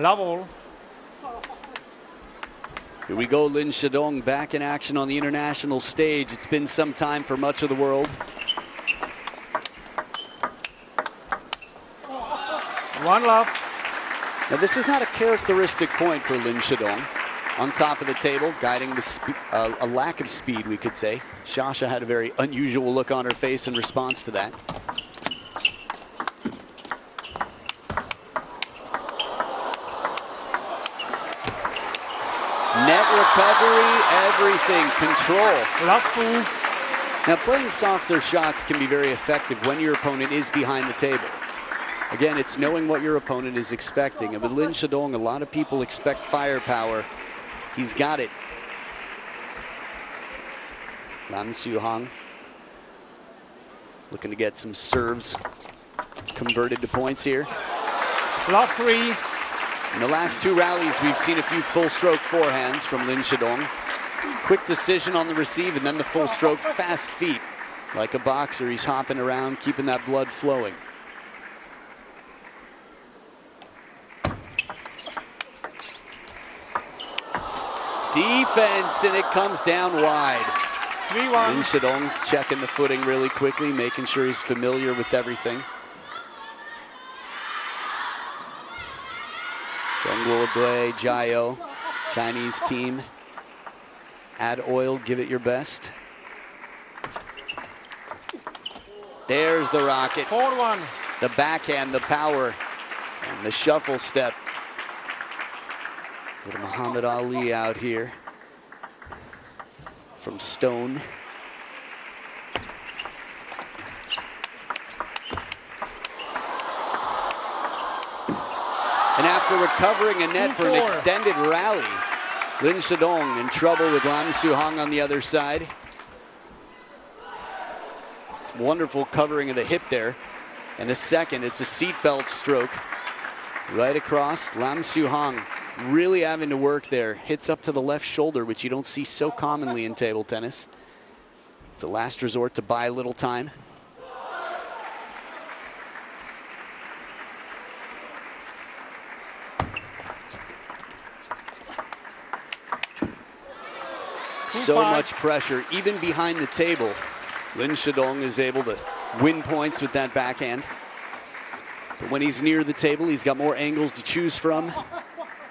Level. Here we go, Lin Shidong back in action on the international stage. It's been some time for much of the world. One love. Now this is not a characteristic point for Lin Shidong. On top of the table, guiding with a lack of speed, we could say. Shasha had a very unusual look on her face in response to that. Net recovery, everything, control. Love. Now playing softer shots can be very effective when your opponent is behind the table. Again, it's knowing what your opponent is expecting. And with Lin Shidong, a lot of people expect firepower. He's got it. Lam Siu Hang looking to get some serves converted to points here. Love 3. In the last two rallies, we've seen a few full stroke forehands from Lin Shidong. Quick decision on the receive and then the full stroke fast feet. Like a boxer, he's hopping around, keeping that blood flowing. Defense, and it comes down wide. 3-1. Lin Shidong checking the footing really quickly, making sure he's familiar with everything. Zhongguo Dui Jiao, Chinese team. Add oil, give it your best. There's the rocket. 4-1. The backhand, the power, and the shuffle step. Little Muhammad Ali out here from Stone. And after recovering a net for an extended rally, Lin Shidong in trouble with Lam Siu Hang on the other side. It's wonderful covering of the hip there. And a second, it's a seatbelt stroke. Right across, Lam Siu Hang really having to work there. Hits up to the left shoulder, which you don't see so commonly in table tennis. It's a last resort to buy a little time. So much pressure, even behind the table. Lin Shidong is able to win points with that backhand. But when he's near the table, he's got more angles to choose from.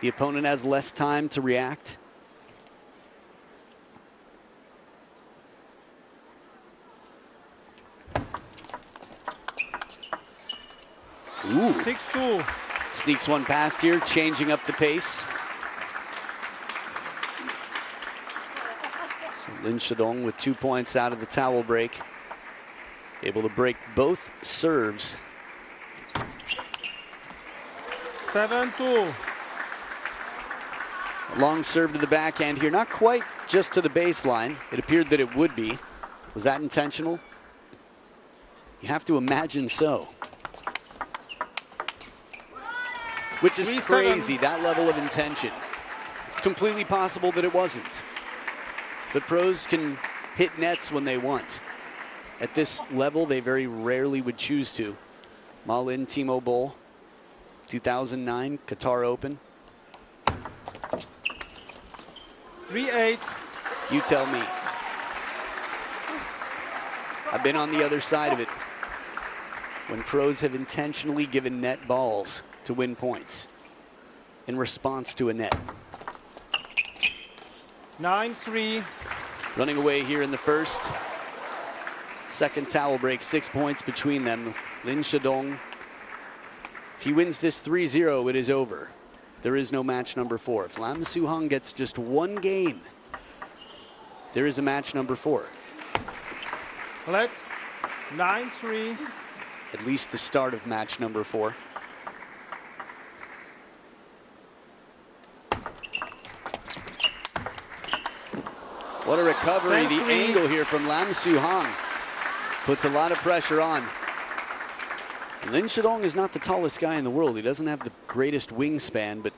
The opponent has less time to react. Ooh. 6-2. Sneaks one past here, changing up the pace. So Lin Shidong with 2 points out of the towel break. Able to break both serves. 7-2. Long serve to the backhand here, not quite just to the baseline. It appeared that it would be. Was that intentional? You have to imagine so. Which is crazy, that level of intention. It's completely possible that it wasn't. The pros can hit nets when they want. At this level, they very rarely would choose to. Ma Lin, Timo Boll, 2009 Qatar Open. 3-8. You tell me. I've been on the other side of it. When pros have intentionally given net balls to win points in response to a net. 9-3. Running away here in the first. Second towel break, 6 points between them. Lin Shidong, if he wins this 3-0, it is over. There is no match number 4. If Lam Siu Hang gets just one game, there is a match number 4. Let 9-3. At least the start of match number 4. What a recovery. The angle here from Lam Siu Hang puts a lot of pressure on. Lin Shidong is not the tallest guy in the world. He doesn't have the greatest wingspan, but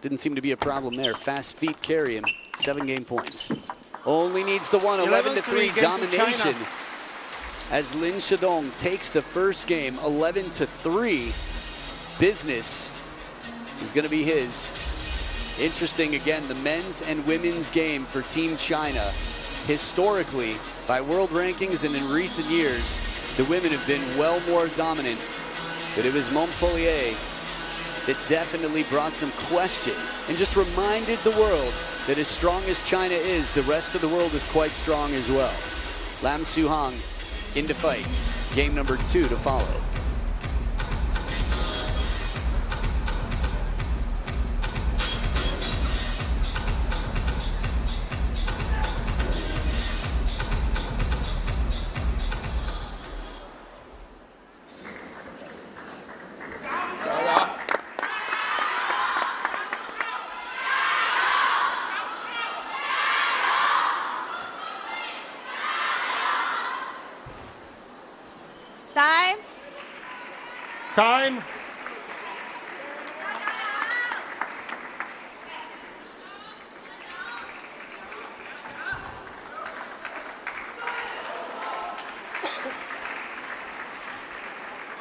didn't seem to be a problem there. Fast feet carry him. 7 game points. Only needs the one. 11-3 domination as Lin Shidong takes the first game. 11-3 business is going to be his. Interesting, again, the men's and women's game for Team China. Historically, by world rankings and in recent years, the women have been well more dominant. But it was Montpellier that definitely brought some question and just reminded the world that as strong as China is, the rest of the world is quite strong as well. Lam Siu Hang into fight. Game number 2 to follow. Time. Time.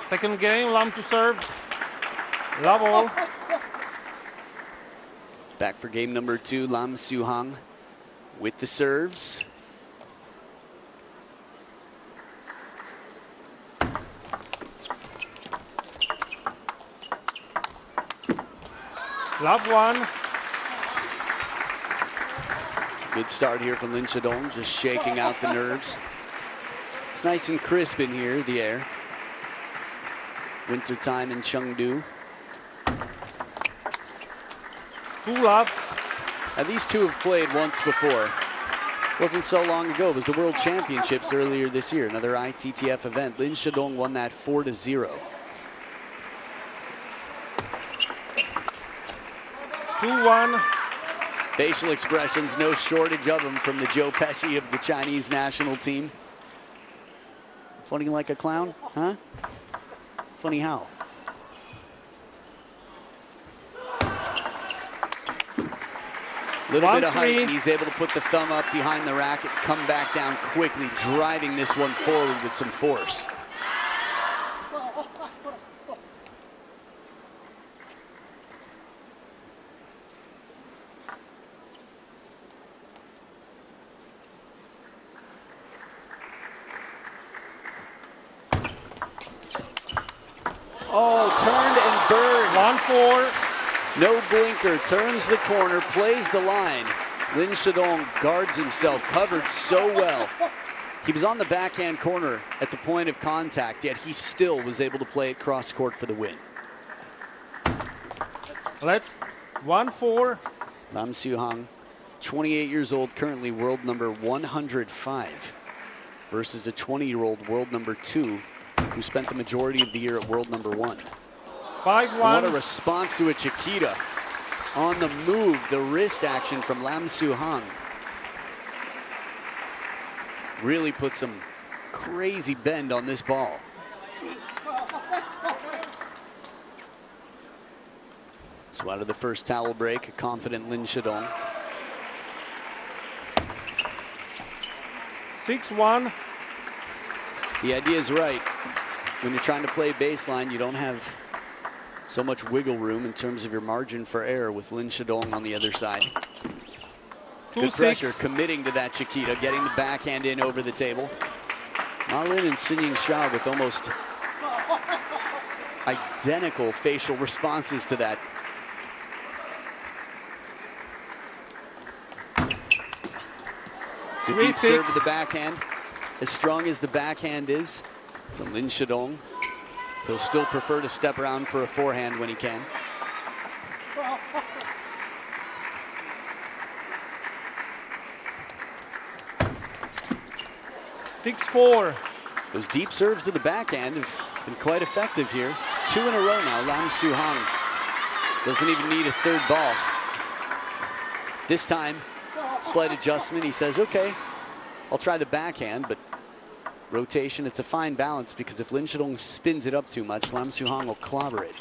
Second game, Lam to serve. Love all. Back for game number 2, Lam Siu Hang with the serves. Love 1. Good start here from Lin Shidong, just shaking out the nerves. It's nice and crisp in here, the air. Winter time in Chengdu. 2 love. Now these two have played once before. Wasn't so long ago. It was the World Championships earlier this year, another ITTF event. Lin Shidong won that 4-0. 2-1. Facial expressions, no shortage of them from the Joe Pesci of the Chinese national team. Funny like a clown, huh? Funny how? Little bit of height, and he's able to put the thumb up behind the racket, come back down quickly, driving this one forward with some force. Oh, turned and burned. 1-4. No blinker, turns the corner, plays the line. Lin Shidong guards himself, covered so well. He was on the backhand corner at the point of contact, yet he still was able to play it cross court for the win. Let 1-4. Lam Siu Hang, 28 years old, currently world number 105, versus a 20-year-old world number 2 who spent the majority of the year at world number 1. 5-1. What a response to a Chiquita. On the move, the wrist action from Lam Siu Hang really put some crazy bend on this ball. So out of the first towel break, a confident Lin Shidong. 6-1. The idea is right. When you're trying to play baseline, you don't have so much wiggle room in terms of your margin for error with Lin Shidong on the other side. Good pressure, committing to that Chiquita, getting the backhand in over the table. Ma Lin and Sun Ying Xia with almost identical facial responses to that. Good deep serve to the backhand. As strong as the backhand is from Lin Shidong, he'll still prefer to step around for a forehand when he can. Six-4. Those deep serves to the backhand have been quite effective here. 2 in a row now. Lam Siu Hang doesn't even need a third ball. This time, slight adjustment. He says, okay, I'll try the backhand, but rotation, it's a fine balance, because if Lin Shidong spins it up too much, Lam Siu Hang will clobber it.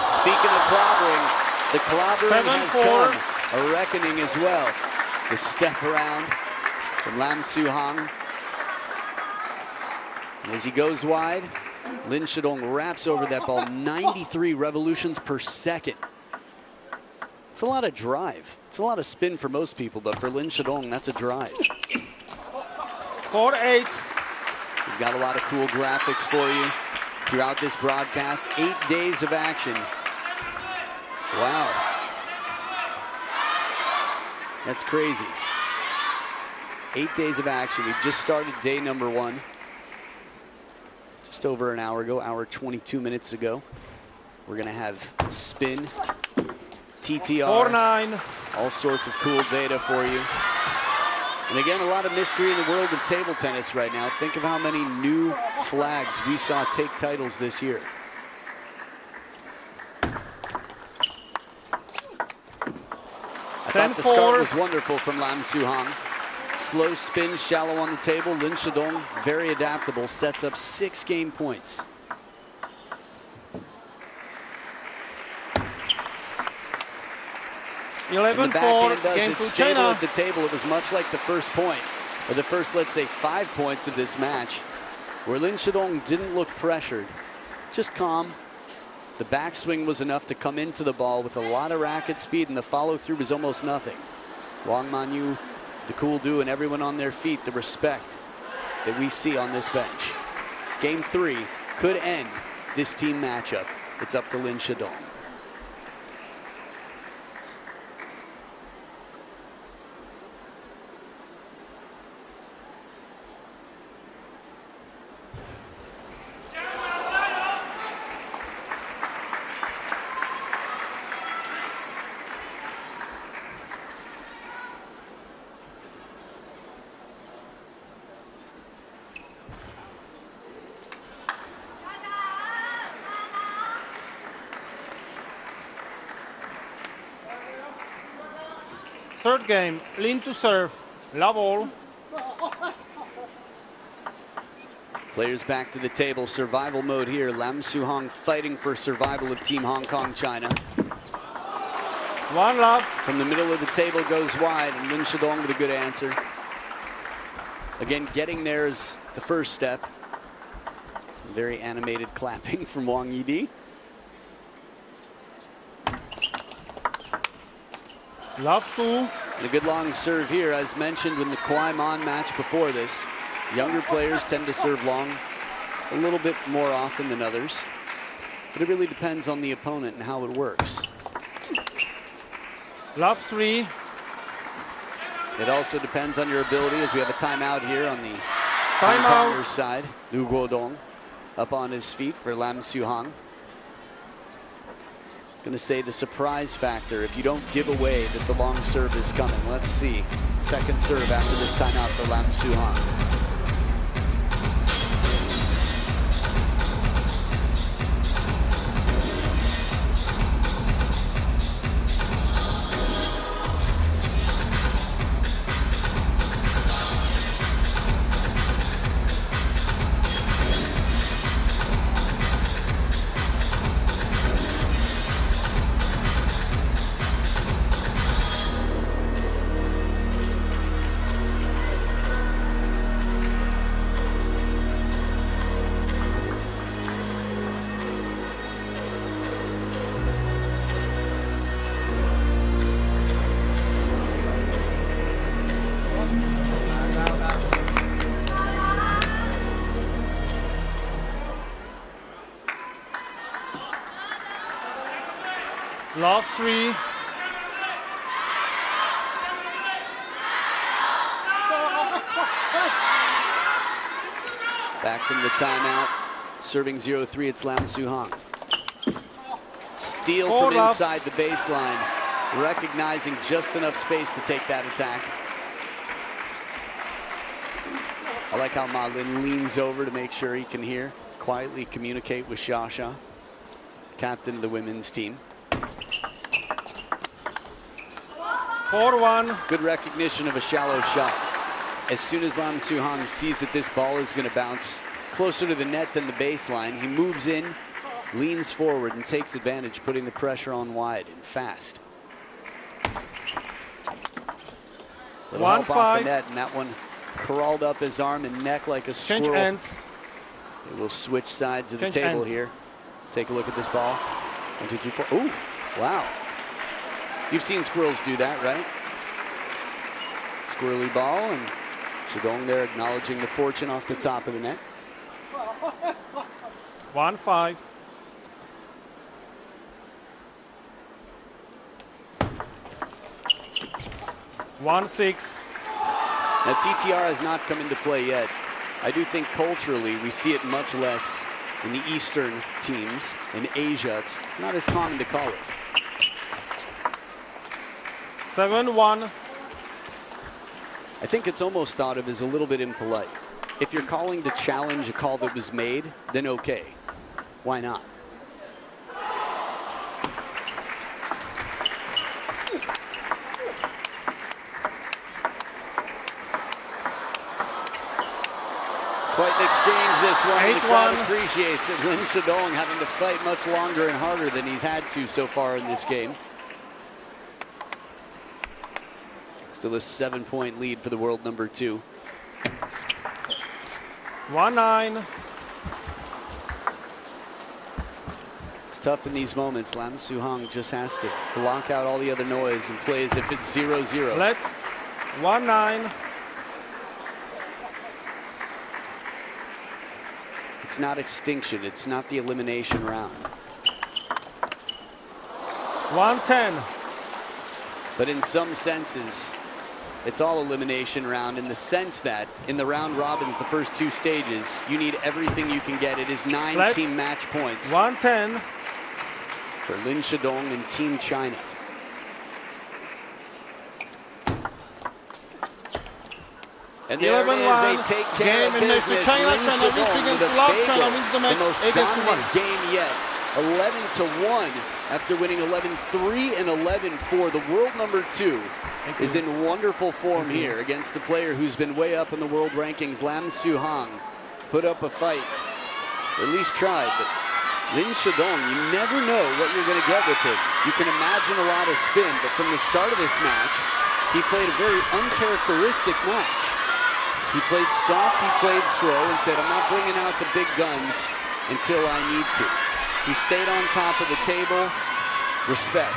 Speaking of clobbering, the clobbering has come. A reckoning as well. The step around from Lam Siu Hang. And as he goes wide, Lin Shidong wraps over that ball 93 revolutions per second. It's a lot of drive. It's a lot of spin for most people, but for Lin Shidong, that's a drive. 4-8. We've got a lot of cool graphics for you throughout this broadcast. 8 days of action. Wow. That's crazy. 8 days of action. We've just started day number 1. Just over an hour ago, hour 22 minutes ago. We're gonna have spin, TTR, 4-9. all sorts of cool data for you. And again, a lot of mystery in the world of table tennis right now. Think of how many new flags we saw take titles this year. I thought the start was wonderful from Lam Siu Hang. Slow spin, shallow on the table. Lin Shidong, very adaptable, sets up 6 game points. And the backhand does it stable at the table. It was much like the first point, or the first, let's say, 5 points of this match, where Lin Shidong didn't look pressured, just calm. The backswing was enough to come into the ball with a lot of racket speed, and the follow-through was almost nothing. Wang Manyu, the cool duo, and everyone on their feet, the respect that we see on this bench. Game 3 could end this team matchup. It's up to Lin Shidong. Third game, Lin to serve, love all. Players back to the table, survival mode here. Lam Siu Hang fighting for survival of Team Hong Kong, China. 1 love. From the middle of the table goes wide, and Lin Shidong with a good answer. Again, getting there is the first step. Some very animated clapping from Wang Yidi. Love 2. And a good long serve here, as mentioned in the Kwai Mon match before this. Younger players tend to serve long a little bit more often than others, but it really depends on the opponent and how it works. Love 3. It also depends on your ability, as we have a timeout here on the Hong Timeout. Kongers side. Liu Guodong up on his feet for Lam Siu Hang. Going to say the surprise factor if you don't give away that the long serve is coming. Let's see. Second serve after this timeout for Lam Siu Hang. Love 3. Back from the timeout, serving 0-3, it's Lam Siu Hang. Steal from inside the baseline, recognizing just enough space to take that attack. I like how Ma Lin leans over to make sure he can hear, quietly communicate with Xia, captain of the women's team. 4-1. Good recognition of a shallow shot. As soon as Lam Siu Hang sees that this ball is going to bounce closer to the net than the baseline, he moves in, leans forward, and takes advantage, putting the pressure on wide and fast. Little help off the net, and that one crawled up his arm and neck like a Change squirrel. ends. They will switch sides of the Change table ends. here. Take a look at this ball. 1, 2, 3, 4. Ooh, wow. You've seen squirrels do that, right? Squirrely ball, and Shidong there acknowledging the fortune off the top of the net. 1-5. One 6. Now TTR has not come into play yet. I do think culturally we see it much less in the Eastern teams. In Asia, it's not as common to call it. 7-1. I think it's almost thought of as a little bit impolite. If you're calling to challenge a call that was made, then okay. Why not? Quite an exchange this one. The crowd 8-1. appreciates it. Lin Shidong having to fight much longer and harder than he's had to so far in this game. Still a 7-point lead for the world number 2. 1-9. It's tough in these moments. Lam Siu Hang just has to block out all the other noise and play as if it's 0-0. Let 1-9. It's not extinction. It's not the elimination round. 1-10. But in some senses, it's all elimination round in the sense that in the round robins, the first 2 stages, you need everything you can get. It is 9 team match points 1-10. for Lin Shidong and Team China. And there it is, they take care of business. Lin Shidong with a bagel, the most dominant game yet. 11-1 after winning 11-3 and 11-4. The world number 2 is in wonderful form here against a player who's been way up in the world rankings. Lam Siu Hang put up a fight, or at least tried, but Lin Shidong, you never know what you're going to get with him. You can imagine a lot of spin, but from the start of this match, he played a very uncharacteristic match. He played soft, he played slow, and said, I'm not bringing out the big guns until I need to. He stayed on top of the table. Respect.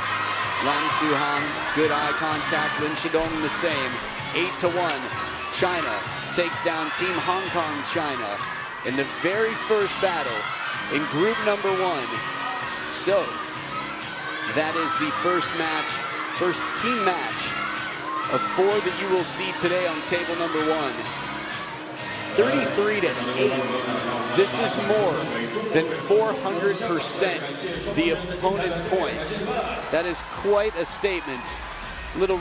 Lam Siu Hang, good eye contact. Lin Shidong the same. 8-1. China takes down Team Hong Kong China in the very first battle in group number 1. So, that is the first match, first team match of 4 that you will see today on table number 1. 33-8. This is more than 400% the opponent's points. That is quite a statement. Little